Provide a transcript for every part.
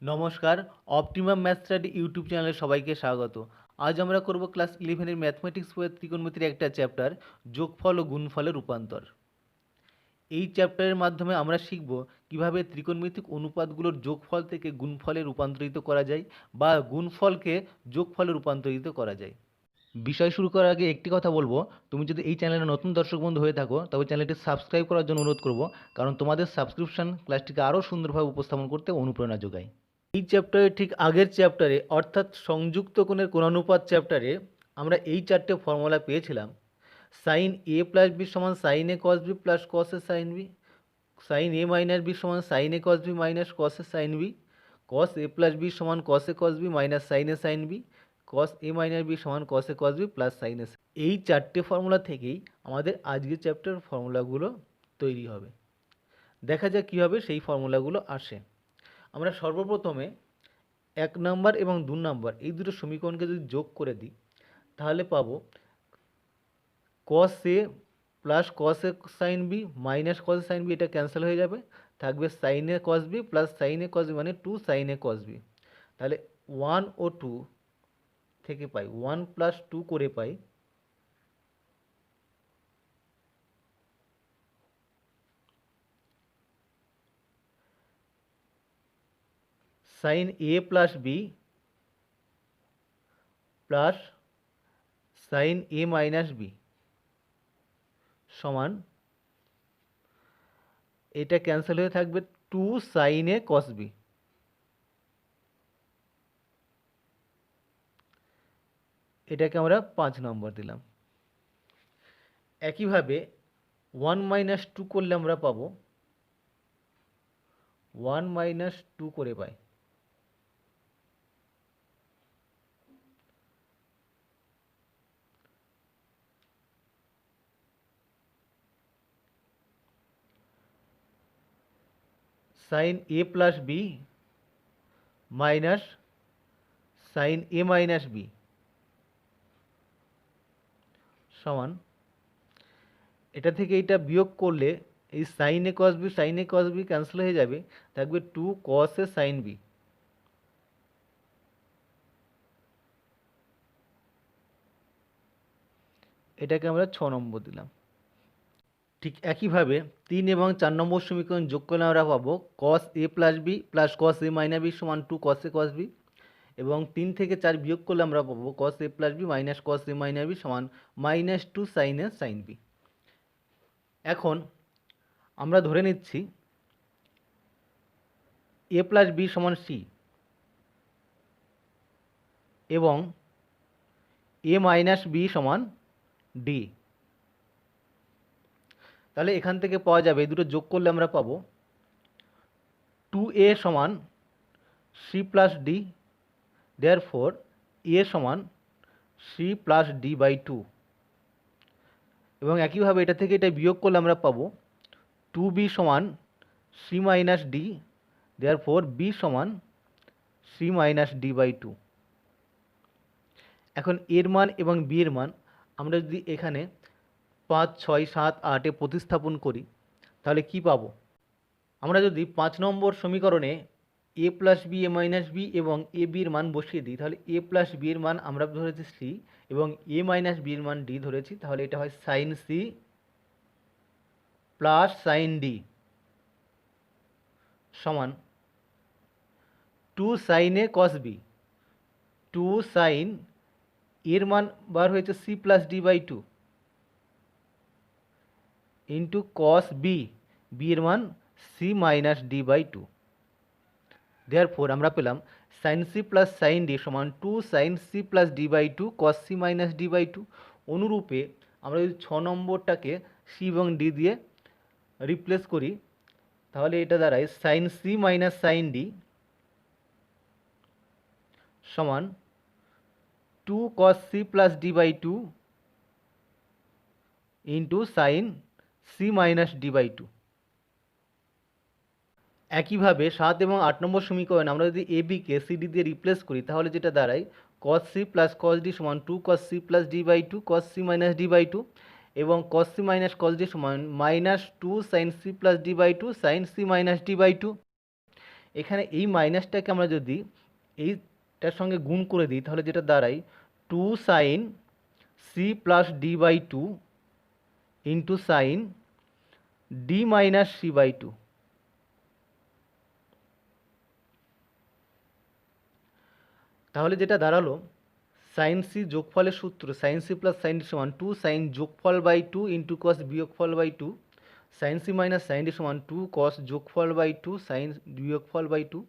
নমস্কার, optimum math study YouTube চ্যানেলে সবাইকে স্বাগত। আজ আমরা করব ক্লাস 11 ম্যাথমেটিক্স বইয়ের ত্রিকোণমিতির একটা চ্যাপ্টার, যোগফল ও গুণফলের রূপান্তর। এই চ্যাপ্টারের মাধ্যমে আমরা শিখব কিভাবে ত্রিকোণমিতিক অনুপাতগুলোর যোগফল থেকে গুণফলে রূপান্তরিত করা যায় বা গুণফলকে যোগফলে রূপান্তরিত করা যায়। বিষয় শুরু করার আগে একটি কথা বলবো, তুমি যদি এই চ্যানেলে নতুন দর্শক বন্ধু হয়ে থাকো তবে চ্যানেলটি সাবস্ক্রাইব করার জন্য অনুরোধ করব, কারণ তোমাদের সাবস্ক্রিপশন ক্লাসটিকে আরও সুন্দরভাবে উপস্থাপন করতে অনুপ্রেরণা যোগায়। এই চ্যাপ্টারের ঠিক আগের চ্যাপ্টারে অর্থাৎ সংযুক্ত কোণের কোণানুপাত চ্যাপ্টারে আমরা এই চারটে ফর্মুলা পেয়েছিলাম। সাইন এ প্লাস বি সমান sine A cos B plus cos A sine B, sine A minus B সমান sine A cos B minus cos A sine B, cos A plus B সমান কস এ cos B minus sine A sine B, cos A minus B সমান কস এ cos B plus sine এ। এই চারটে formula থেকেই আমাদের আজকের chapter ফর্মুলাগুলো তৈরি হবে। দেখা যাক কীভাবে সেই ফর্মুলাগুলো আসে। আমরা সর্বপ্রথমে 1 নম্বর এবং 2 নম্বর এই দুটো সমীকরণকে যদি যোগ করে দিই তাহলে পাবো cos a plus cos a sin b minus cos a sin b, এটা ক্যান্সেল হয়ে যাবে, থাকবে sin a cos b plus sin a cos b মানে 2 sin a cos b। তাহলে 1 ও 2 থেকে পাই 1 প্লাস 2 করে পাই sin a plus b plus sin a minus b সমান, এটা ক্যান্সেল হয়ে থাকবে 2 sin a cos b। এটাকে আমরা 5 নম্বর দিলাম। একইভাবে 1 মাইনাস 2 করলে আমরা পাবো 1 মাইনাস 2 করে পাই sign A plus B minus sine A minus B সমান, এটা থেকে এটা বিয়োগ করলে এই sign A cos B cancel হয়ে যাবে, থাকবে 2 কস এ সাইন বি। এটাকে আমরা 6 নম্বর দিলাম। ঠিক একইভাবে 3 এবং 4 নম্বর সমীকরণ যোগ করলে আমরা পাবো কস A plus B plus cos A minus B সমান 2 কস এ কস বি, এবং 3 থেকে 4 বিয়োগ করলে আমরা পাবো কস A plus B minus cos A minus B সমান minus 2 sine A sine B. এখন আমরা ধরে নিচ্ছি এ প্লাস বি সমান সি এবং এ মাইনাস বি সমান ডি। তাহলে এখান থেকে পাওয়া যাবে, এই দুটো যোগ করলে আমরা পাবো 2a সমান সি প্লাস ডি, দেয়ারফর এ সমান সি প্লাস ডি বাই 2, এবং একইভাবে এটা থেকে এটা বিয়োগ করলে আমরা পাবো 2b সমান C minus D, therefore B সমান সি মাইনাস ডি বাই 2। এখন এর মান এবং বি এর মান আমরা যদি এখানে 5, 6, 7, 8-এ প্রতিস্থাপন করি তাহলে কি পাবো? আমরা যদি 5 নম্বর সমীকরণে এ plus B A minus B এবং এ বির মান বসিয়ে দিই তাহলে এ প্লাস বি এর মান আমরা ধরেছি সি এবং এ মাইনাস বি এর মান ডি ধরেছি, তাহলে এটা হয় sine C plus sine D সমান 2 sine A cos B, 2 sine এর মান বার হয়েছে C plus D by 2 into cos B, B এর মান C minus D by 2। Therefore আমরা পেলাম sine C plus sine D সমান 2 sine C plus D by 2 cos C minus D by 2। অনুরূপে আমরা যদি 6 নম্বরটাকে সি এবং ডি দিয়ে রিপ্লেস করি তাহলে এটা দাঁড়ায় sine C minus sine D সমান 2 cos C plus D by 2 into sine C minus D by 2। একইভাবে 7 এবং 8 নম্বর সমীকরণে আমরা যদি এ বিকে সি ডি দিয়ে রিপ্লেস করি তাহলে যেটা দাঁড়ায় cos c plus cos d সমান 2 cos c plus d by 2 cos c minus d by 2, এবং cos c minus cos d সমান minus 2 sin c plus d by 2 sin c minus d by 2। এখানে এই মাইনাসটাকে আমরা যদি এইটার সঙ্গে গুণ করে দিই তাহলে যেটা দাঁড়ায় 2 sine C plus D by two into sine D minus C by two. তাহলে যেটা দাঁড়ালো সাইন সি যোগফলের সূত্র sine C plus sine D সমান 2 সাইন যোগফল বাই 2 ইন্টু কস বিয়োগফল by 2, sine C minus sine D সমান 2 কস যোগফল বাই 2 সাইন বিয়োগফল by 2,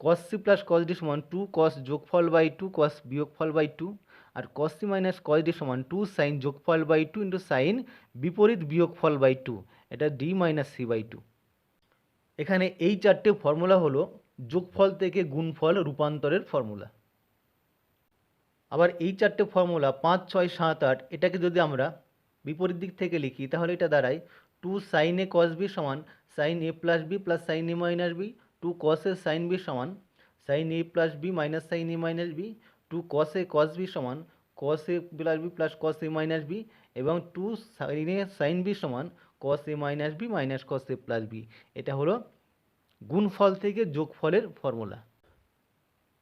cos C plus cos D সমান 2 কস যোগফল বাই 2 কস বিয়োগফল by 2, R cos C minus cos D সমান 2 সাইন যোগফল বাই 2 ইন্টু সাইন বিপরীত বিয়োগফল বাই 2, এটা ডি মাইনাস সি বাই 2। এখানে এই চারটে ফর্মুলা হলো যোগফল থেকে গুণফল রূপান্তরের ফর্মুলা। আবার এই চারটে ফর্মুলা 5, 6, 7, 8 এটাকে যদি আমরা বিপরীত দিক থেকে লিখি তাহলে এটা দাঁড়ায় 2 সাইন এ কস বি সমান sine A plus B plus sine A minus B, 2 cos A sine B সমান sine A plus B minus sine A minus B, 2 cos A cos B সমান কস A plus B plus cos A minus B, এবং 2 sine A sine B সমান কস A minus B minus cos A plus B. এটা হলো গুণফল থেকে যোগফলের formula.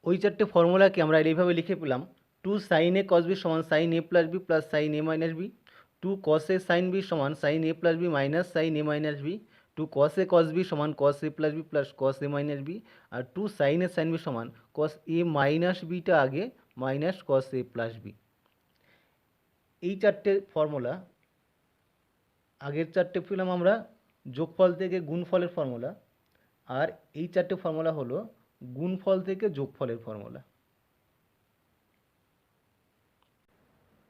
ওই চারটে ফর্মুলাকে আমরা এইভাবে লিখে পেলাম 2 সাইন এ কস বি সমান sine A plus B plus sine A minus B, 2 cos A sine B সমান sine A plus B minus sine A minus B, 2 cos A cos B সমান কস A plus B plus cos A minus B, R 2 sine A sine B সমান কস A minus beta আগে minus cos A plus B. এই চারটে formula, আগের চারটে পেলাম আমরা যোগফল থেকে গুণফলের ফর্মুলা, আর এই চারটে ফর্মুলা হলো গুণফল থেকে যোগফলের ফর্মুলা।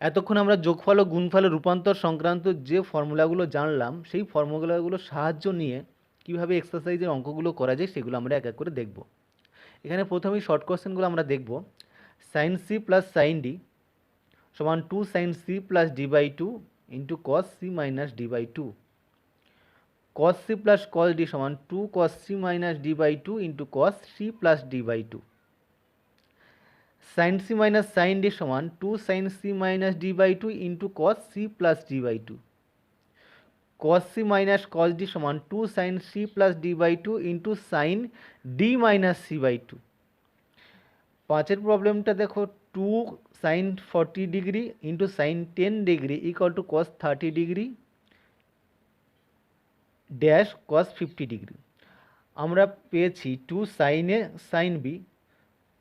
এতক্ষণ আমরা যোগফল ও গুণফলের রূপান্তর সংক্রান্ত যে ফর্মুলাগুলো জানলাম সেই ফর্মুলাগুলোর সাহায্য নিয়ে কিভাবে এক্সারসাইজের অঙ্কগুলো করা যায় সেগুলো আমরা এক এক করে দেখব। এখানে প্রথমেই শর্ট কোশ্চেনগুলো আমরা দেখব। Sine C plus sine D সমান 2 sine C plus D by 2 into cos C minus D by 2, cos C plus cos D সমান 2 cos C minus D by 2 into cos C plus D by 2, sine C minus sine D সমান 2 sine C minus D by 2 into cos C plus D by 2, cos C minus cos D সমান 2 sine C plus D by 2 into sine D minus C by 2। পাঁচের প্রবলেমটা দেখো 2 sine 40 degree into sine 10 degree equal to cos 30 degree dash cos 50 degree. আমরা পেয়েছি 2 sine A sine B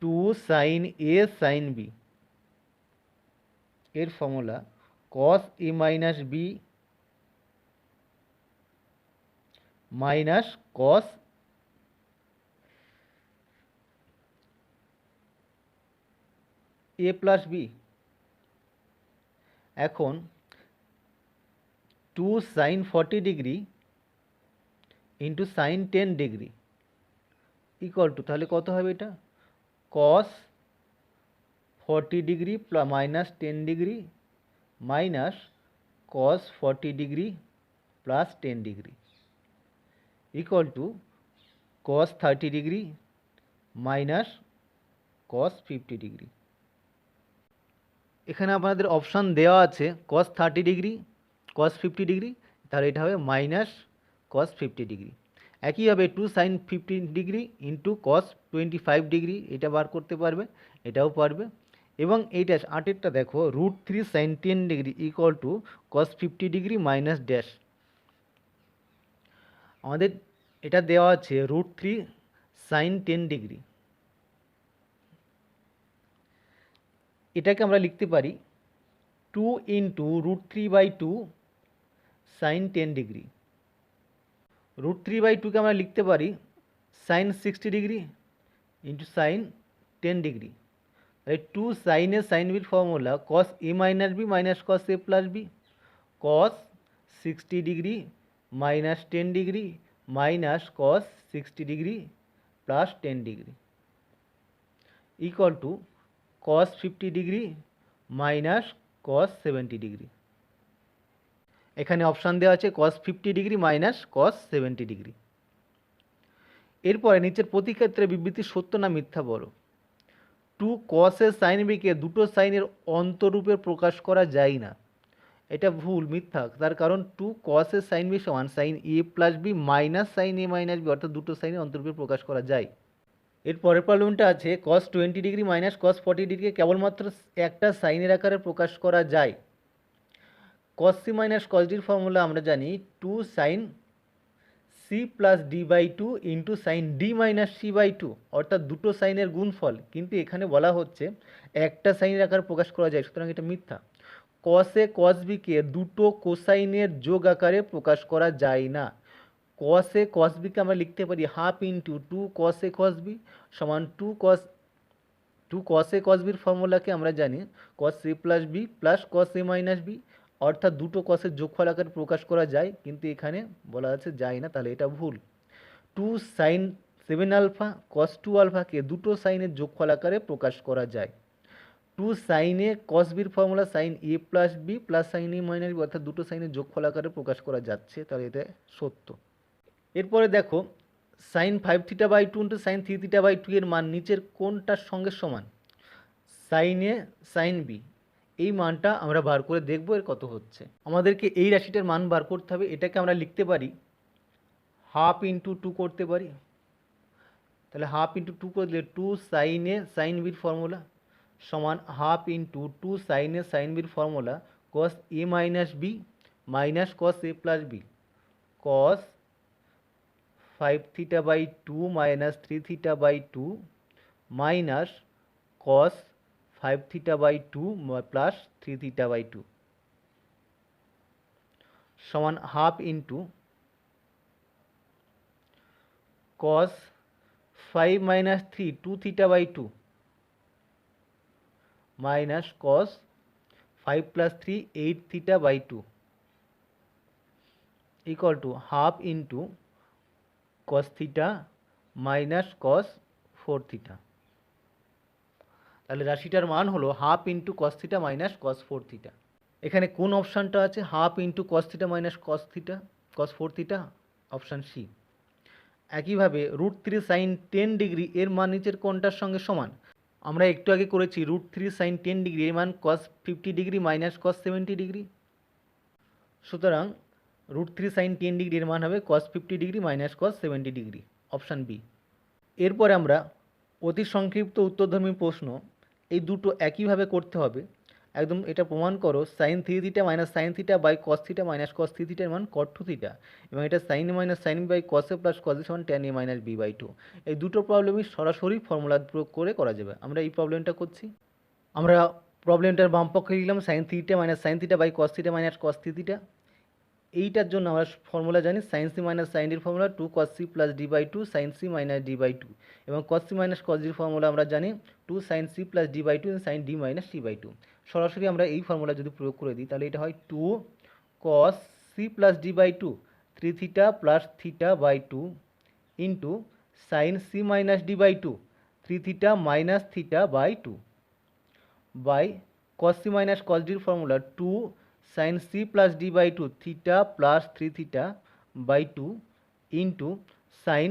2 sine A sine B এর formula cos A minus B minus cos A plus B. এখন 2 sine 40 degree into sine 10 degree equal to, তাহলে কত হবে এটা, cos 40 degree minus 10 degree minus cos 40 degree plus 10 degree equal to cos 30 degree minus cos 50 degree. এখানে আপনাদের option দেওয়া আছে কস 30 degree কস 50 degree, তাহলে এটা হবে মাইনাস কস 50 ডিগ্রি। একইভাবে 2 sine 15 degree into cos 25 degree এটা বার করতে পারবে, এটাও পারবে। এবং এইটা 8এরটা দেখো √3 sine 10 degree equal to cos 50 degree minus dash. আমাদের এটা দেওয়া আছে √3 সাইন 10 ডিগ্রি, এটাকে আমরা লিখতে পারি 2 ইন্টু √3/2 সাইন 10 ডিগ্রি। √3/2 কে আমরা লিখতে পারি sine 60 degree into sine 10 degree. তাই 2 সাইন এ সাইন বির formula cos A minus B minus cos A plus B, cos 60 degree minus 10 degree minus cos 60 degree plus 10 degree equal to cos 50 degree minus cos 70 degree. এখানে option দেওয়া আছে cos 50 degree minus cos 70 degree. এরপরে নিচের প্রতি ক্ষেত্রে বিবৃতি সত্য না মিথ্যা বলো। 2 cos এর সাইন বিকে দুটো সাইনের অন্তরূপে প্রকাশ করা যায় না। এটা ভুল, মিথ্যা। তার কারণ 2 cos এ sin b সমান sin a plus b minus sin a minus b, অর্থাৎ দুটো সাইনের অন্তর্ভুজে প্রকাশ করা যায়। এর পরের প্রবলেমটা আছে cos 20 ডিগ্রি মাইনাস cos 40 ডিগ্রিকে কেবলমাত্র একটা সাইনের আকারে প্রকাশ করা যায়। cos c minus cos d এর ফর্মুলা আমরা জানি 2 sin c plus d by two into sine D minus C by two, অর্থাৎ দুটো সাইনের গুণফল, কিন্তু এখানে বলা হচ্ছে একটা সাইনের আকারে প্রকাশ করা যায়, সুতরাং এটা মিথ্যা। cos a cos b কে দুটো কোসাইনের যোগ আকারে প্রকাশ করা যায় না। cos a cos b কে আমরা লিখতে পারি half into 2 cos a cos b সমান 2 cos a cos b এর ফর্মুলাকে আমরা জানি cos a plus b plus cos a minus b, অর্থাৎ দুটো কসের যোগফল আকারে প্রকাশ করা যায়, কিন্তু এখানে বলা আছে যায় না, তাহলে এটা ভুল। 2 sin 7 আলফা cos 2 আলফাকে দুটো সাইনের যোগফল আকারে প্রকাশ করা যায়। 2 sin a cos b এর formula sin a plus b plus sin a minus b, অর্থাৎ দুটো সাইনের যোগফল আকারে প্রকাশ করা যাচ্ছে, তাহলে এটা সত্য। এরপরে দেখো sin 5 theta by two into sin 3 theta by two এর মান নিচের কোনটার সঙ্গে সমান? sin a sin b, এই মানটা আমরা বার করে দেখব এর কত হচ্ছে। আমাদেরকে এই রাশিটার মান বার করতে হবে। এটাকে আমরা লিখতে পারি হাফ ইন্টু 2 করতে পারি, তাহলে হাফ ইন্টু 2 করে দিলে 2 sin a sin b এর ফর্মুলা সমান half into 2 sin a sin b এর formula cos a minus b minus cos a plus b, cos 5 theta by 2 minus 3 theta by 2 minus cos 5 theta by 2 plus 3 theta by 2 সমান half into cos 5 minus 3 2 theta by 2 minus cos 5 plus 3 8 theta by 2 equal to half into cos theta minus cos 4 theta. তাহলে রাশিটার মান হলো half into cos theta minus cos 4 theta. এখানে কোন অপশানটা আছে? Half into cos theta minus cos 4 theta, option C. একইভাবে √3 sin 10 degree এর মান নিচের কোনটার সঙ্গে সমান? আমরা একটু আগে করেছি √3 sin 10 ডিগ্রি এর মান cos 50 degree minus cos 70 degree, সুতরাং √3 sin 10 ডিগ্রি এর মান হবে cos 50 degree minus cos 70 degree, option B. এরপরে আমরা অতি সংক্ষিপ্ত উত্তরধর্মী প্রশ্ন, এই দুটো একইভাবে করতে হবে একদম। এটা প্রমাণ করো sin 3 theta minus sin theta by cos theta minus cos 3 থিটার মান cot 2 থিটা, এবং এটা sin a minus sin b by cos a plus cos b সমান tan a minus b by 2। এই দুটো প্রবলেমই সরাসরি ফর্মুলা প্রয়োগ করে করা যাবে। আমরা এই প্রবলেমটা করছি। আমরা প্রবলেমটার বাম পক্ষে লিখলাম sin theta minus sin theta by cos theta minus cos 3 theta. এইটার জন্য আমরা ফর্মুলা জানি sin c minus sin d এর formula 2 cos c plus d by 2 sin c minus d by 2, এবং cos c minus cos d এর formula আমরা জানি 2 sin c plus d by 2 sin d minus c by 2। সরাসরি আমরা এই formula যদি প্রয়োগ করে দিই তাহলে এটা হয় 2 cos c plus d by 2 3 theta plus theta by 2 into sin c minus d by 2 3 theta minus theta by 2 বাই cos c minus cos d এর formula 2 sin c plus d by 2 theta plus 3 theta by 2 into sin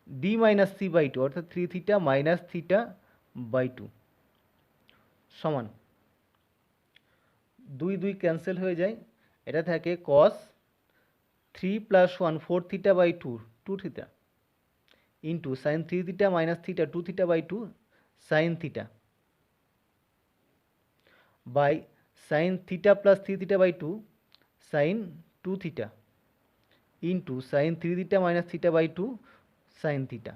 d minus c by 2 অর্থাৎ 3 theta minus theta by 2 সমান 2 2 cancel হয়ে যায়, এটা থাকে cos 3 plus 1 4 theta by 2 2 theta into sin 3 theta minus theta 2 theta by 2 sin theta by sin theta plus 3 theta by 2 sin 2 theta into sin 3 theta minus theta by 2 sin theta.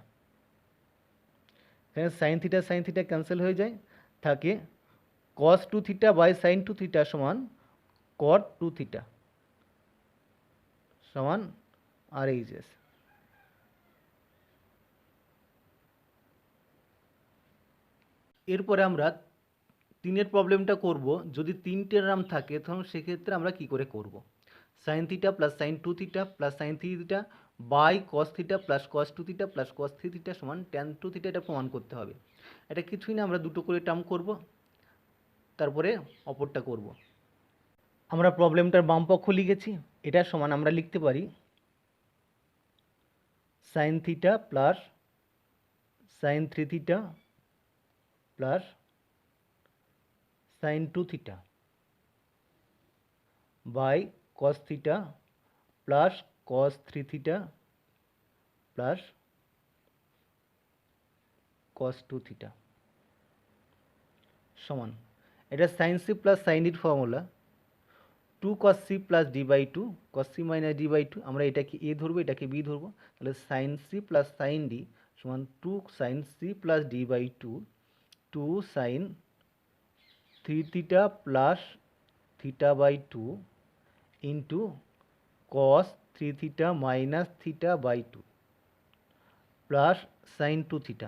এখানে sin theta cancel হয়ে যায়, থাকে cos 2 theta by sin 2 theta সমান cot 2 theta সমান RHS। এরপরে আমরা তিনের প্রবলেমটা করব। যদি তিনটে নাম থাকে তখন সেক্ষেত্রে আমরা কি করে করব? sin theta plus sin 2 theta plus sin 3 theta by cos theta plus cos 2 theta plus cos 3 theta সমান tan 2 থিটা, এটা প্রমাণ করতে হবে। এটা কিছুই না, আমরা দুটো করে টার্ম করব, তারপরে অপরটা করব। আমরা প্রবলেমটার বাম পক্ষ লিখেছি, এটা সমান আমরা লিখতে পারি sin theta plus sin 3 theta plus sin 2 theta by cos theta plus cos 3 theta plus cos 2 theta সমান, এটা সাইন সি প্লাস সাইন ডির formula 2 cos c plus D by two, cos c minus D by two, আমরা এটাকে A ধরবো এটাকে B ধরবো, তাহলে sine C plus sine D সমান 2 sine C plus D by two, 2 sine 3 theta plus theta by two into cos 3 theta minus theta by two plus sine 2 theta.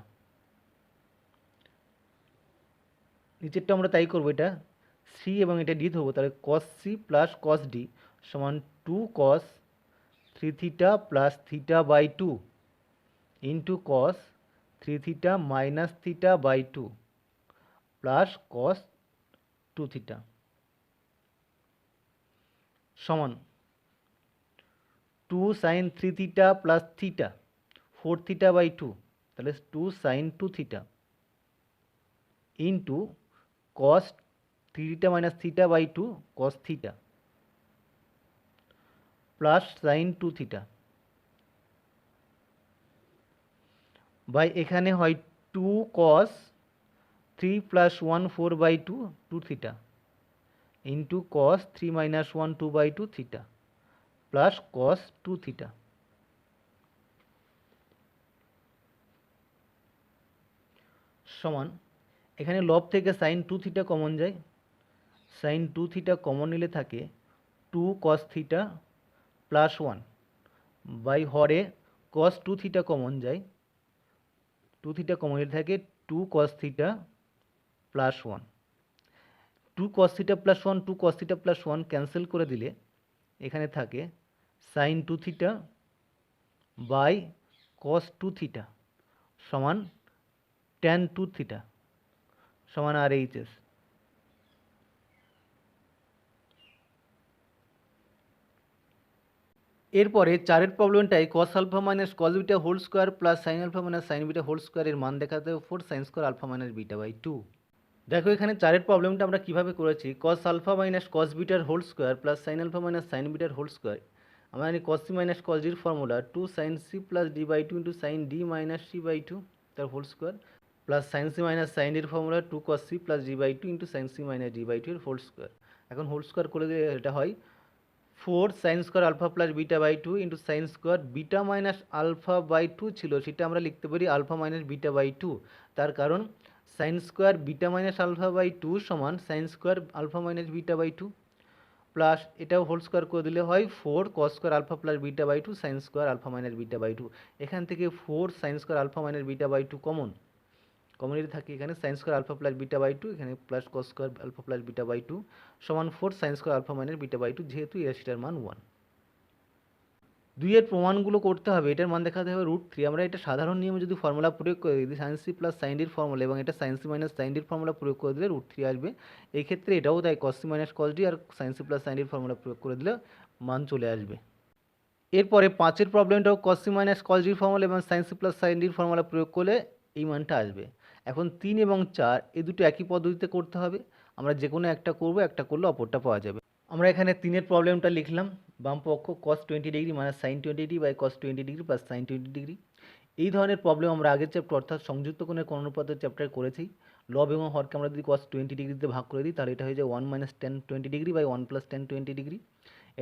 নিচেরটা আমরা তাই করবো, এটা সি এবং এটা ডি ধরবো, তাহলে cos C plus cos D সমান 2 cos 3 theta plus theta by two into cos 3 theta minus theta by two plus cos 2 theta সমান 2 sine 3 theta plus theta 4 theta by two, তাহলে 2 sine 2 theta into cos 3 theta minus theta by two cos theta plus sine 2 theta by এখানে হয় 2 cos 3 plus 1 4 by two 2 theta into cos 3 minus 1 2 by two theta plus cos 2 theta সমান, এখানে লব থেকে sine 2 theta common যায়, sine 2 theta common নিলে থাকে 2 cos theta plus 1 by হরে কস 2 থিটা কমন যায়, 2 থিটা কমন নিলে থাকে 2 cos theta plus 1, 2 cos theta plus 1 2 cos theta plus 1 cancel করে দিলে এখানে থাকে sine 2 theta by cos 2 theta সমান tan 2 থিটা সমান RHS। এরপরে চারের প্রবলেমটাই cos alpha minus cos beta whole square plus sine alpha minus sine beta whole স্কোয়ারের মান দেখাতে হবে 4 sine square alpha minus beta by 2। দেখো এখানে চারের প্রবলেমটা আমরা কিভাবে করেছি, cos আলফা মাইনাস cos বিটার whole square plus sine alpha minus sine বিটার হোল স্কোয়ার, আমরা জানি cos c মাইনাস cos ডির formula 2 sine c plus D by two into sine D minus C by two তার whole square plus sine C minus sine ডির formula 2 cos c plus D by two into sine C minus D by two এর whole square. এখন whole square করে দিলে এটা হয় 4 sine square alpha plus beta by two into sine square beta minus alpha by two ছিল সেটা আমরা লিখতে পারি alpha minus beta by two, তার কারণ sine square beta minus alpha by two সমান sine square alpha minus beta by two plus এটাও whole square করে দিলে হয় 4 cos square alpha plus beta by two sine square alpha minus beta by two. এখান থেকে 4 sine square alpha minus beta by two commonly থাকে, এখানে sine square alpha plus beta by two এখানে plus cos square alpha plus beta by two সমান 4 sine square alpha minus beta by two, যেহেতু এই রাশিটার মান 1। দুইয়ের প্রমাণগুলো করতে হবে, এটার মান দেখাতে হবে √3। আমরা এটা সাধারণ নিয়মে যদি ফর্মুলা প্রয়োগ করে দিই সাইন সি প্লাস সাইন ডির ফর্মুলা এবং এটা সাইন সি মাইনাস সাইন ডির ফর্মুলা প্রয়োগ করে দিলে √3 আসবে। এই ক্ষেত্রে এটাও তাই cos C minus cos D আর সাইন সি প্লাস সাইন ডির ফর্মুলা প্রয়োগ করে দিলে মান চলে আসবে। এরপরে পাঁচের প্রবলেমটাও কস সি মাইনাস কস ডির ফর্মুলা এবং সাইন সি প্লাস সাইন ডির ফর্মুলা প্রয়োগ করলে এই মানটা আসবে। এখন 3 এবং 4 এই দুটো একই পদ্ধতিতে করতে হবে, আমরা যে কোনো একটা করবো, একটা করলে অপরটা পাওয়া যাবে। আমরা এখানে 3-এর প্রবলেমটা লিখলাম, বাম পক্ষ cos 20 degree minus sine 20 degree by cos 20 degree plus sine 20 degree. এই ধরনের প্রবলেম আমরা আগের চ্যাপ্টার অর্থাৎ সংযুক্ত কোণের কোণানুপাতের চ্যাপ্টারে করেছি। লব এবং হরকে আমরা যদি cos 20 ডিগ্রিতে ভাগ করে দিই তাহলে এটা হয়ে যায় 1 minus tan 20 degree by 1 plus tan 20 degree.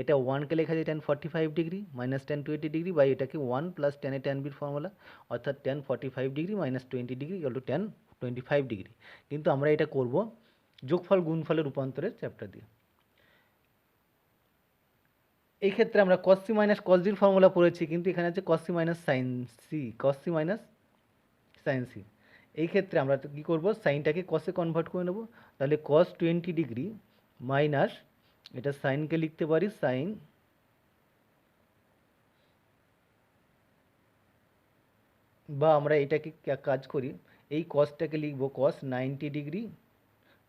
এটা 1কে লেখা যায় tan 45 degree minus tan 20 degree by এটাকে 1 প্লাস tan এ tan বির ফর্মুলা অর্থাৎ tan 45 degree minus 20 degree equal to tan 25 degree. কিন্তু আমরা এটা করব যোগফল গুণফলের রূপান্তরের চ্যাপ্টার দিয়ে। এই ক্ষেত্রে আমরা cos c minus cos d এর ফর্মুলা পড়েছি, কিন্তু এখানে আছে cos c minus sine C, cos c minus sine C. এই ক্ষেত্রে আমরা কী করব, সাইনটাকে কসে কনভার্ট করে নেব, তাহলে cos 20 ডিগ্রি মাইনাস এটা সাইনকে লিখতে পারি সাইন বা আমরা এটাকে কাজ করি এই কসটাকে লিখব cos 90 degree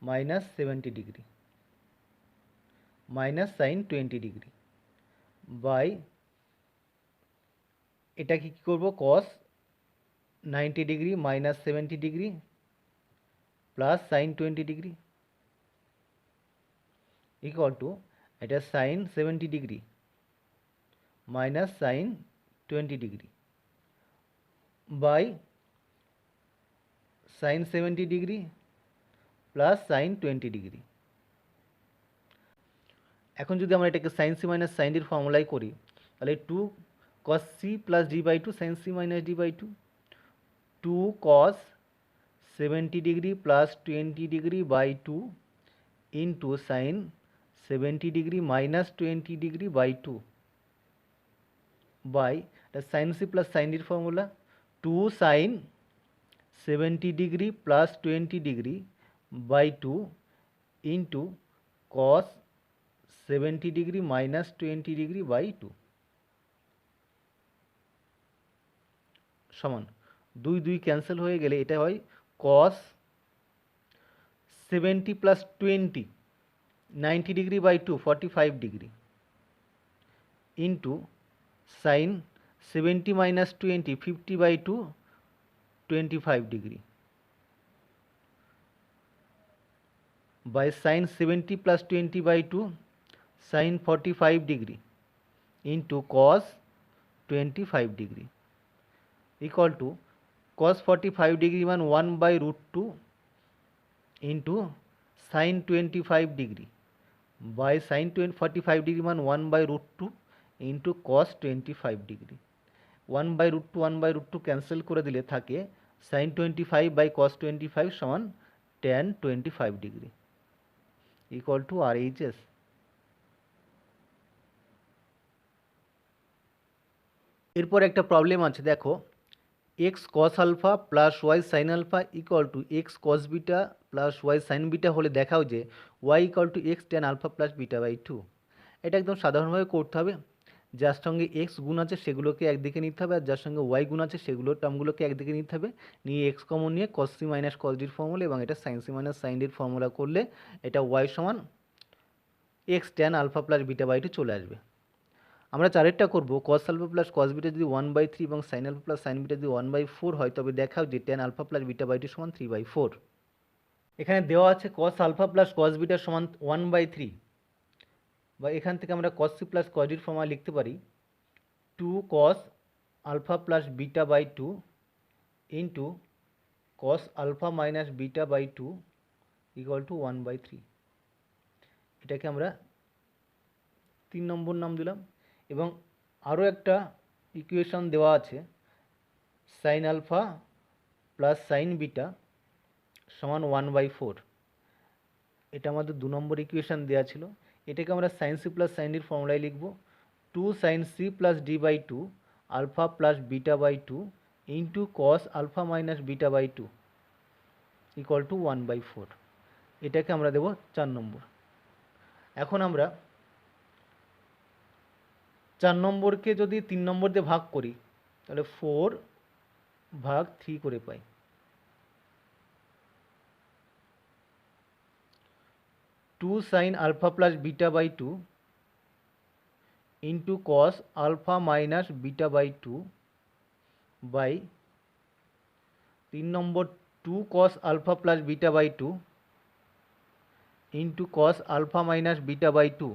minus 70 degree minus sine 20 degree by এটাকে কী করব cos 90 degree minus 70 degree plus sine 20 degree equal to এটা sine 70 degree minus sine 20 degree by sine 70 degree plus sine 20 degree. এখন যদি আমরা এটাকে সাইন সি মাইনাস সাইন ডির ফর্মুলায় করি তাহলে 2 cos c plus D by two sine C minus D by two, 2 cos 70 degree plus 20 degree by two into sine 70 degree minus 20 degree by two by sine C plus sine ডির formula 2 sine 70 degree plus 20 degree by two into cos 70 degree minus 20 degree by two সমান 2 2 cancel হয়ে গেলে এটা হয় cos 70 plus 20 90 degree by two 45 degree into sine 70 minus 20 50 by two 25 degree by sin 70 plus 20 by 2 sin 45 degree into cos 25 degree equal to cos 45 degree मान 1 by root 2 into sin 25 degree by sin 45 degree मान 1 by root 2 into cos 25 degree 1 by root 2 1 by root 2 cancel করে দিলে থাকে sin 25 by cos 25 সমান tan 25 degree equal to RHS। এরপর একটা problem আছে দেখো x cos alpha plus y sin alpha equal to x cos beta plus y sin beta হলে দেখাও যে y equal to x tan alpha plus beta by two. এটা একদম সাধারণভাবে করতে হবে, যার সঙ্গে x গুণ আছে সেগুলোকে একদিকে নিতে হবে আর যার সঙ্গে y গুণ আছে সেগুলোর টার্মগুলোকে একদিকে নিতে হবে, নিয়ে x কমন নিয়ে cos c minus cos d এর ফর্মুলা এবং এটা sin c minus sin d এর ফর্মুলা করলে এটা y সমান x tan alpha plus beta by two চলে আসবে। আমরা চারেরটা করব cos alpha plus cos beta যদি 1/3 এবং sin alpha plus sin beta যদি 1/4 হয় তবে দেখাও যে tan alpha plus beta by two সমান 3/4। এখানে দেওয়া আছে cos alpha plus cos beta সমান 1/3 বা এখান থেকে আমরা cos c plus cos d এর ফর্মুলা লিখতে পারি 2 cos alpha plus beta by two into cos alpha minus beta by two equal to 1/3। এটাকে আমরা 3 নম্বর নাম দিলাম এবং আরও একটা ইকুয়েশন দেওয়া আছে sine alpha plus sine beta সমান 1/4। এটা আমাদের 2 নম্বর ইকুয়েশন দেওয়া ছিল, এটাকে আমরা সাইন সি প্লাস সাইন ডির ফর্মুলায় লিখব 2 sine C plus D by two alpha plus beta by two into cos alpha minus beta by two equal to 1/4। এটাকে আমরা দেব 4 নম্বর। এখন আমরা 4 নম্বরকে যদি 3 নম্বর দিয়ে ভাগ করি তাহলে 4 ভাগ 3 করে পাই। 2 sine alpha plus beta by two into cos alpha minus beta by two by 3 number 2 cos alpha plus beta by two into cos alpha minus beta by two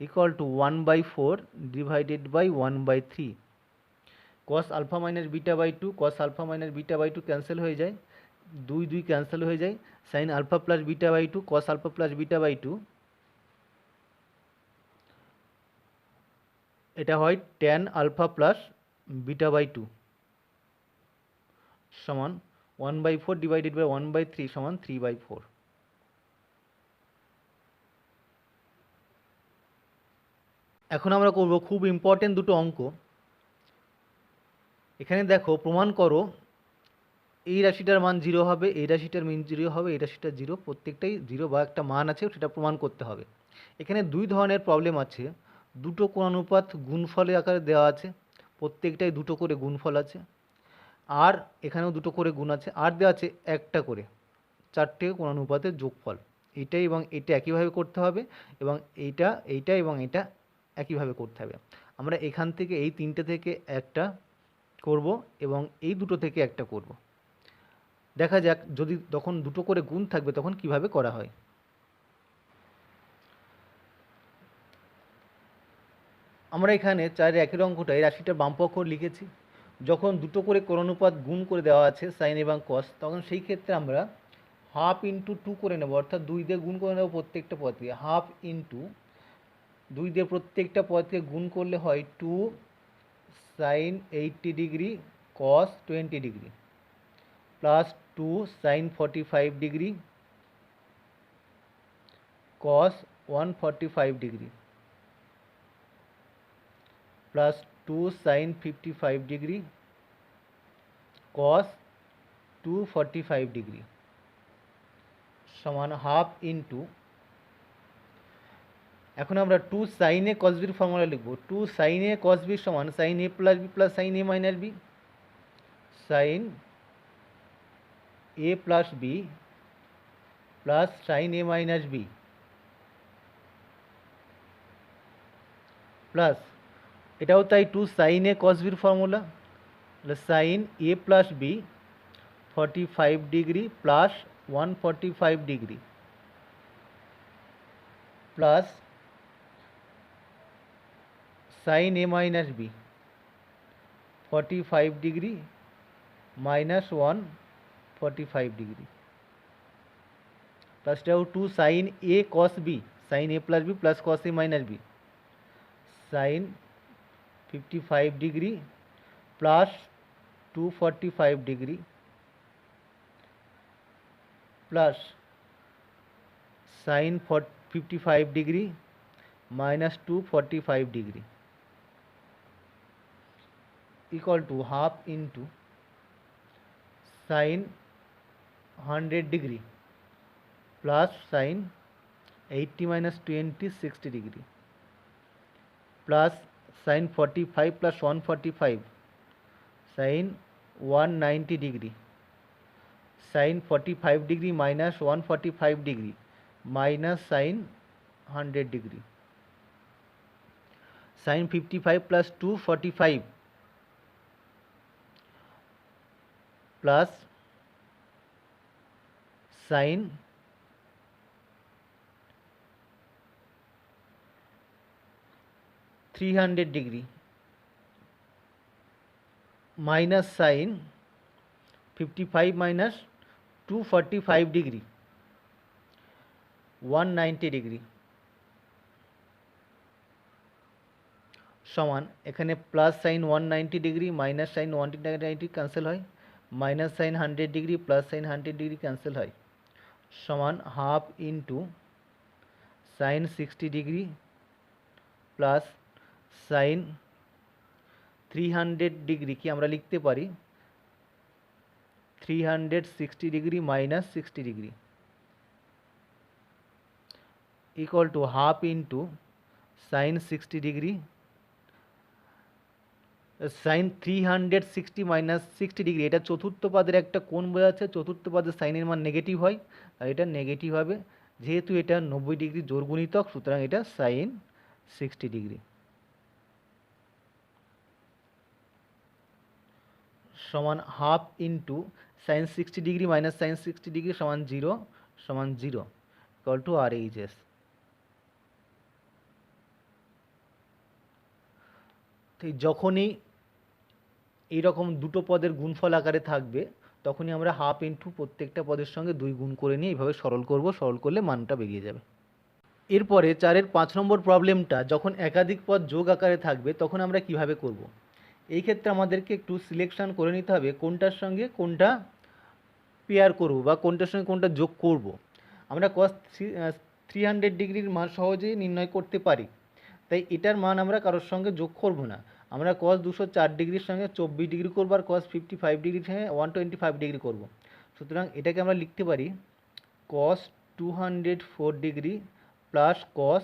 equal to 1/4 divided by 1/3। cos alpha minus beta by 2 cos alpha minus beta by 2 cancel হয়ে যায়, 2 2 cancel হয়ে যায়, sin alpha plus beta by 2 cos alpha plus beta by 2 এটা হয় tan alpha plus beta by 2 সমান 1/4 divided by 1/3 সমান 3/4। এখন আমরা করব খুব ইম্পর্টেন্ট দুটো অঙ্ক। এখানে দেখো প্রমাণ করো এই রাশিটার মান 0 হবে, এই রাশিটার মান 0 হবে, এই রাশিটার 0, প্রত্যেকটাই 0 বা একটা মান আছে সেটা প্রমাণ করতে হবে। এখানে দুই ধরনের প্রবলেম আছে, দুটো কোণানুপাত গুণফলের আকারে দেওয়া আছে, প্রত্যেকটাই দুটো করে গুণফল আছে, আর এখানেও দুটো করে গুণ আছে, আর দেওয়া আছে একটা করে 4টে কোণানুপাতের যোগফল। এইটাই এবং এটা একইভাবে করতে হবে এবং এইটা এবং এটা একইভাবে করতে হবে। আমরা এখান থেকে এই 3টে থেকে একটা করব এবং এই দুটো থেকে একটা করব। দেখা যাক যদি তখন দুটো করে গুণ থাকবে তখন কিভাবে করা হয়। আমরা এখানে চারের একের অঙ্কটা এই রাশিটার বামপক্ষ লিখেছি। যখন দুটো করে কোণানুপাত গুণ করে দেওয়া আছে সাইন এবং কস, তখন সেই ক্ষেত্রে আমরা হাফ ইন্টু টু করে নেব, অর্থাৎ 2 দিয়ে গুণ করে নেব প্রত্যেকটা পদকে। হাফ ইন্টু 2 দিয়ে প্রত্যেকটা পদকে গুণ করলে হয় 2 sine 80 degree cos 20 degree plus 2 sine 45 degree cos 145 degree plus 2 sine 55 degree cos 245 degree সমান হাফ ইন্টু, এখন আমরা 2 সাইন এ কস বির ফর্মুলা লিখব। 2 সাইন এ কস বি সমান sine A plus B plus sine A minus B, sine A plus B plus sine A minus B plus এটাও তাই 2 sine A cos বির formula, sine A plus B 45 degree plus 145 degree plus sine A minus B 45 degree minus 145 degree plus এটাও 2 sine A cos B, sine A plus B plus cos A minus B, sine 55 degree plus 245 degree plus sine 55 degree minus 245 degree equal to half into sin 100 degree plus sin 80 minus 20 60 degree plus sin 45 plus 145 sin 190 degree sin 45 degree minus 145 degree minus sin 100 degree sin 55 plus 245 plus sin 300 degree minus sin 55 minus 245 degree 190 degree সমান এখানে plus sine 190 degree minus sine 190 cancel হয়, minus sine 100 degree plus sine 100 degree cancel হয়, সমান half into sine 60 degree plus sine 300 degree কি আমরা লিখতে পারি 360 degree minus 60 degree equal to half into sine 60 degree sine 360 minus 60 degree, এটা চতুর্থ পদের একটা কোণ বোঝাচ্ছে, চতুর্থ পদের সাইনের মান নেগেটিভ হয় আর এটা নেগেটিভ হবে, যেহেতু এটা 90 ডিগ্রি জোর গুণিতক সুতরাং এটা সাইন 60 ডিগ্রি সমান half into sine 60 degree minus sine 60 degree সমান 0 equal to R H S. যখনই এইরকম দুটো পদের গুণফল আকারে থাকবে তখনই আমরা হাফ ইন্টু প্রত্যেকটা পদের সঙ্গে 2 গুণ করে নিয়ে এইভাবে সরল করব, সরল করলে মানটা বেরিয়ে যাবে। এরপরে 4-এর 5 নম্বর প্রবলেমটা যখন একাধিক পদ যোগ আকারে থাকবে তখন আমরা কিভাবে করব। এই ক্ষেত্রে আমাদেরকে একটু সিলেকশন করে নিতে হবে কোনটার সঙ্গে কোনটা পেয়ার করব বা কোনটার সঙ্গে কোনটা যোগ করব। আমরা cos 300 ডিগ্রির মান সহজেই নির্ণয় করতে পারি, তাই এটার মান আমরা কারোর সঙ্গে যোগ করব না। আমরা cos 204 ডিগ্রির সঙ্গে 24 ডিগ্রি করব আর cos 55 ডিগ্রির সঙ্গে 125 ডিগ্রি করব। সুতরাং এটাকে আমরা লিখতে পারি cos 204 degree plus cos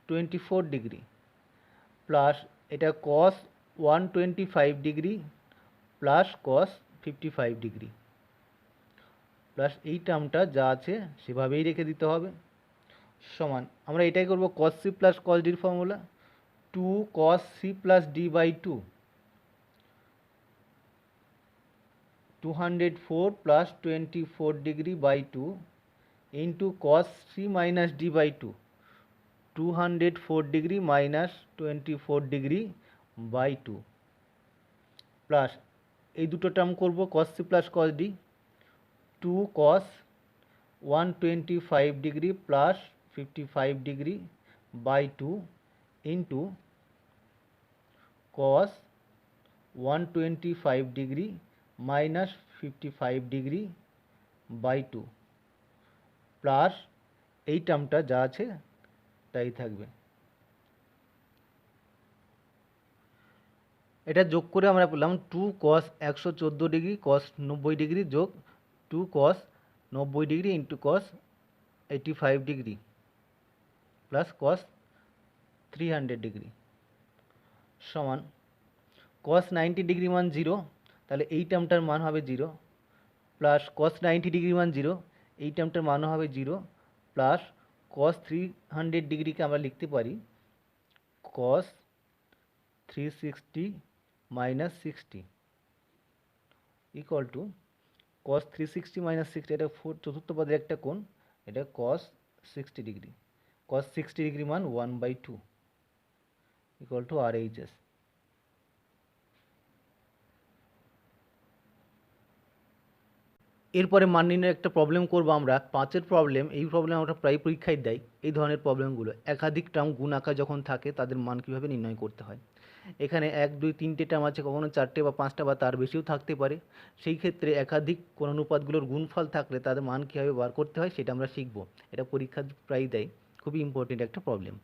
24 degree plus এটা cos 125 degree plus cos 55 degree plus এই টার্মটা যা আছে সেভাবেই রেখে দিতে হবে সমান আমরা এটাই করব cos c plus cos d এর formula 2 cos c plus d by 2 204 plus 24 degree by 2 into cos c minus d by 2 204 degree minus 24 degree by 2 plus এই দুটো টার্ম করব cos c plus cos d 2 cos 125 degree plus 55 degree by 2 into cos 125 degree minus 55 degree by 2 plus এই টার্মটা যা আছে তাই থাকবে। এটা যোগ করে আমরা পেলাম 2 cos 114 ডিগ্রি cos 90 ডিগ্রি যোগ 2 cos 90 degree into cos 85 degree plus cos 300 degree সমান cos 90 ডিগ্রি মান 0, তাহলে এই টার্মটার মান হবে 0, প্লাস cos 90 ডিগ্রি মান 0, এই টার্মটার মান হবে 0, প্লাস cos 300 ডিগ্রিকে আমরা লিখতে পারি cos 360 minus 60 equal to cos 360 minus 60, এটা চতুর্থ পদের একটা কোণ, এটা cos 60 ডিগ্রি, cos 60 ডিগ্রি মান 1/2 ইকুয়াল টু RHS। এরপরে মান নির্ণয়ের একটা প্রবলেম করব আমরা, 5-এর প্রবলেম। এই প্রবলেম আমরা প্রায় পরীক্ষায় দেয় এই ধরনের প্রবলেমগুলো, একাধিক টার্ম গুণ আকার যখন থাকে তাদের মান কীভাবে নির্ণয় করতে হয়। এখানে 1 2 3টে টার্ম আছে, কখনো 4টে বা 5টা বা তার বেশিও থাকতে পারে। সেই ক্ষেত্রে একাধিক কোন অনুপাতগুলোর গুণফল থাকলে তাদের মান কীভাবে বার করতে হয় সেটা আমরা শিখব। এটা পরীক্ষা প্রায় দেয়, খুবই ইম্পর্টেন্ট একটা প্রবলেম।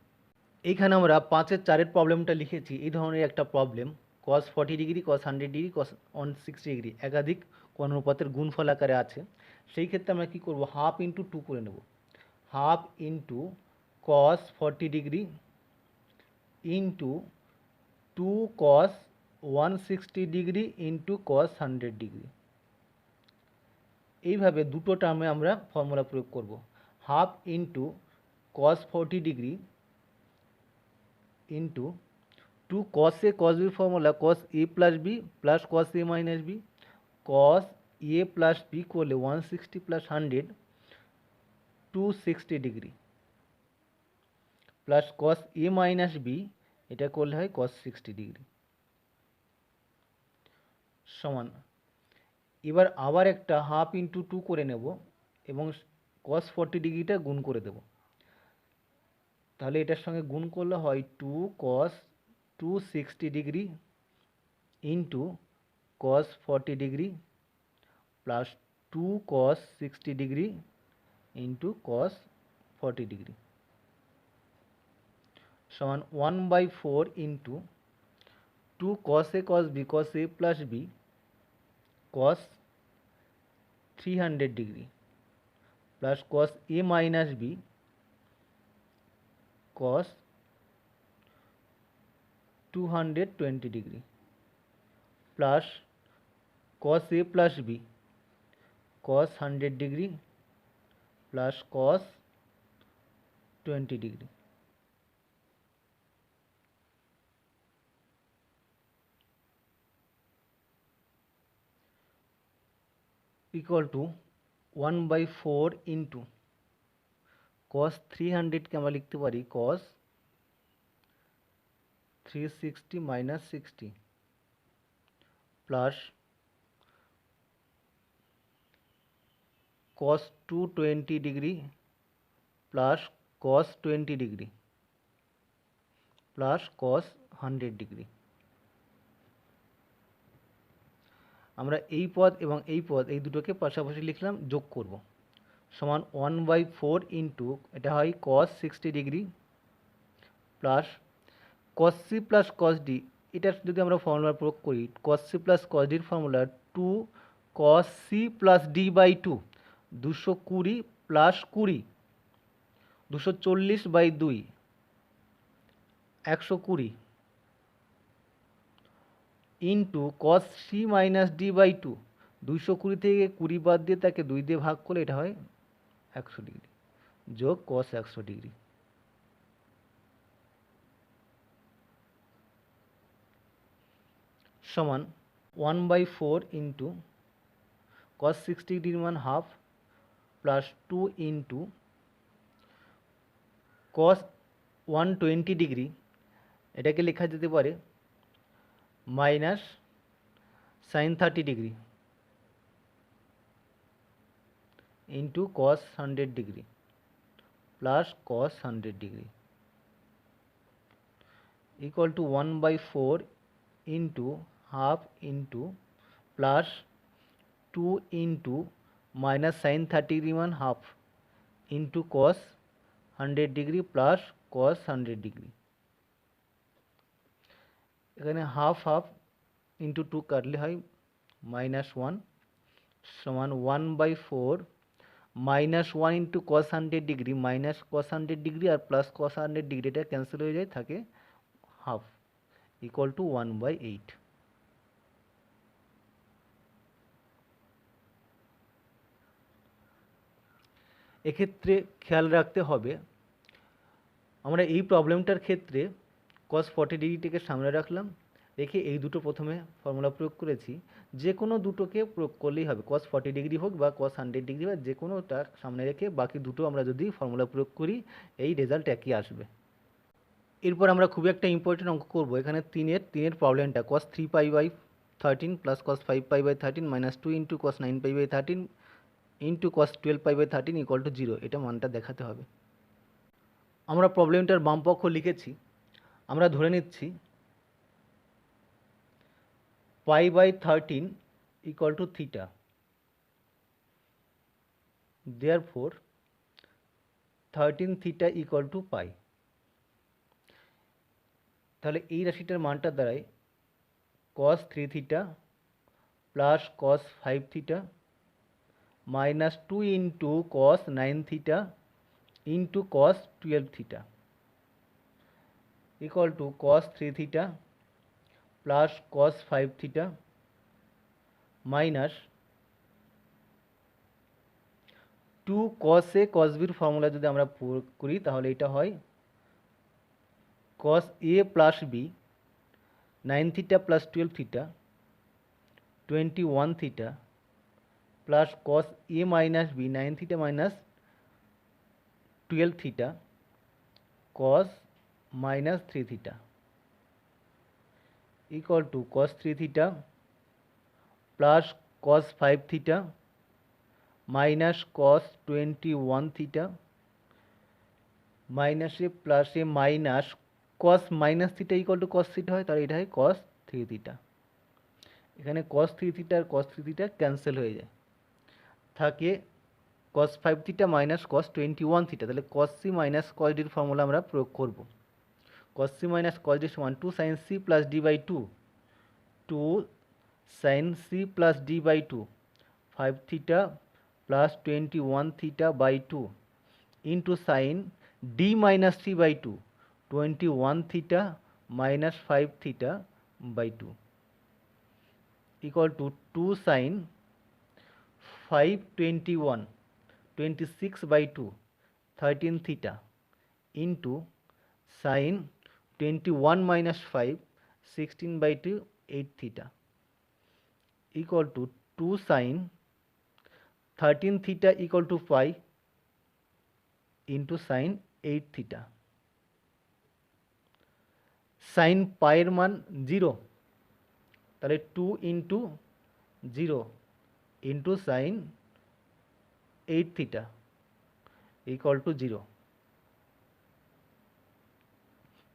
এইখানে আমরা 5-এর 4-এর প্রবলেমটা লিখেছি। এই ধরনের একটা problem, cos 40 degree cos 100 degree cos 160 degree একাধিক কোন অনুপাতের গুণফল আকারে আছে। সেই ক্ষেত্রে আমরা কী করব, 1/2 × 2 করে নেব। 1/2 × cos 40 degree into 2 cos 160 degree into cos 100 degree. এইভাবে দুটো টার্মে আমরা ফর্মুলা প্রয়োগ করব। 1/2 × cos 40 degree into 2 cos a cos b formula cos a plus b plus cos a minus b, cos a plus b করলে 160 plus 100 260 degree plus cos a minus b, এটা করলে হয় cos 60 ডিগ্রি সমান। এবার আবার একটা 1/2 × 2 করে নেব এবং cos 40 ডিগ্রিটা গুণ করে দেব। তাহলে এটার সঙ্গে গুণ করলে হয় 2 cos 260 degree into cos 40 degree plus 2 cos 60 degree into cos 40 degree সমান 1/4 into 2 cos a cos b cos a plus b cos 300 degree plus cos a minus b cos 220 degree plus cos a plus b cos 100 degree plus cos 20 degree equal to 1/4 into cos 300কে আমরা লিখতে পারি cos 360 minus 60 plus cos 220 degree plus cos 20 degree plus cos 100 degree. আমরা এই পদ এবং এই পদ এই দুটোকে পাশাপাশি লিখলাম, যোগ করব সমান 1/4 ইন্টু এটা হয় cos 60 degree plus cos c plus cos d, এটার যদি আমরা ফর্মুলা প্রয়োগ করি cos c plus cos d এর formula 2 cos c plus d by 2, 220 plus 20 240 by 2 120 into cos c minus d by 2, 220 থেকে 20 বাদ দিয়ে তাকে 2 দিয়ে ভাগ করলে এটা হয় 100 ডিগ্রি যোগ cos 100 ডিগ্রি সমান 1/4 ইন্টু cos 60 ডিগ্রি মান half plus 2 into cos 120 degree এটাকে লেখা যেতে পারে minus sine 30 degree into cos 100 degree plus cos 100 degree equal to 1/4 into half into plus 2 into minus sine 30 degree মান half into cos 100 degree plus cos 100 degree. এখানে half half into 2 কাটলে হয় -1 সমান 1/4 -1 into cos 100 degree minus কস 100 degree আর plus cos 100 degree, এটা cancel হয়ে যায়, থাকে half equal to 1/8। এক্ষেত্রে খেয়াল রাখতে হবে, আমরা এই প্রবলেমটার ক্ষেত্রে cos 40 ডিগ্রিটাকে সামনে রাখলাম, রেখে এই দুটো প্রথমে ফর্মুলা প্রয়োগ করেছি। যে কোনো দুটোকে প্রয়োগ করলেই হবে, cos 40 ডিগ্রি হোক বা cos 100 ডিগ্রি বা যে কোনোটা সামনে রেখে বাকি দুটো আমরা যদি ফর্মুলা প্রয়োগ করি এই রেজাল্ট একই আসবে। এরপর আমরা খুব একটা ইম্পর্টেন্ট অঙ্ক করব। এখানে তিনের প্রবলেমটা cos 3π/13 plus cos 5π/13 minus 2 into cos 9π/13 into cos 12π/13 equal to 0, এটা মানটা দেখাতে হবে। আমরা প্রবলেমটার বাম পক্ষ লিখেছি, আমরা ধরে নিচ্ছি π/13 equal to theta, therefore 13 theta equal to pi. তাহলে এই রাশিটার মানটা দাঁড়ায় cos 3 theta plus cos 5 theta minus 2 into cos 9 theta into cos 12 theta equal to cos 3 theta plus cos 5 theta minus 2 cos a cos b এর formula যদি আমরা প্রয়োগ করি তাহলে এটা হয় cos a plus b 9 theta plus 12 theta 21 theta plus cos a minus b 9 theta minus 12 theta cos minus 3 theta equal to cos 3 theta plus cos 5 theta minus cos 21 theta minus a plus a minus cos minus theta equal to cos theta হয়, তাহলে এটা হয় cos 3 theta। এখানে cos 3 theta আর cos 3 theta cancel হয়ে যায়, থাকে cos 5 theta minus cos 21 theta। তাহলে cos c minus cos d এর ফর্মুলা আমরা প্রয়োগ করব। cos c minus cos d সমান 2 sin c plus d by 2 2 sin c plus d by 2 5 theta plus 21 theta by 2 into sin d minus c by 2 21 theta minus 5 theta by 2 equal to 2 sin 5 21 26 by 2 13 theta into sin 21 minus 5 16 by 2 8 theta equal to 2 sin 13 theta equal to pi into sin 8 theta। sin pi এর মান 0, তাহলে 2 into 0 into sin 8 theta equal to 0,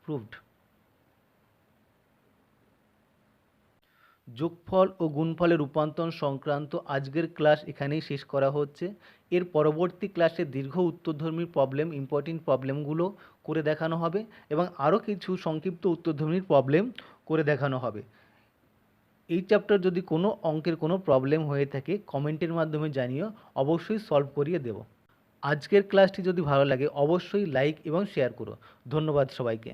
proved। যোগফল ও গুণফলের রূপান্তর সংক্রান্ত আজকের class এখানেই শেষ করা হচ্ছে। এর পরবর্তী ক্লাসে দীর্ঘ উত্তরধর্মী প্রবলেম, ইম্পর্টেন্ট প্রবলেমগুলো করে দেখানো হবে এবং আরও কিছু সংক্ষিপ্ত উত্তরধর্মীর প্রবলেম করে দেখানো হবে। এই চ্যাপ্টার যদি কোনো অঙ্কের কোনো প্রবলেম হয়ে থাকে কমেন্টের মাধ্যমে জানিও, অবশ্যই সলভ করিয়ে দেব। আজকের ক্লাসটি যদি ভালো লাগে অবশ্যই লাইক এবং শেয়ার করো। ধন্যবাদ সবাইকে।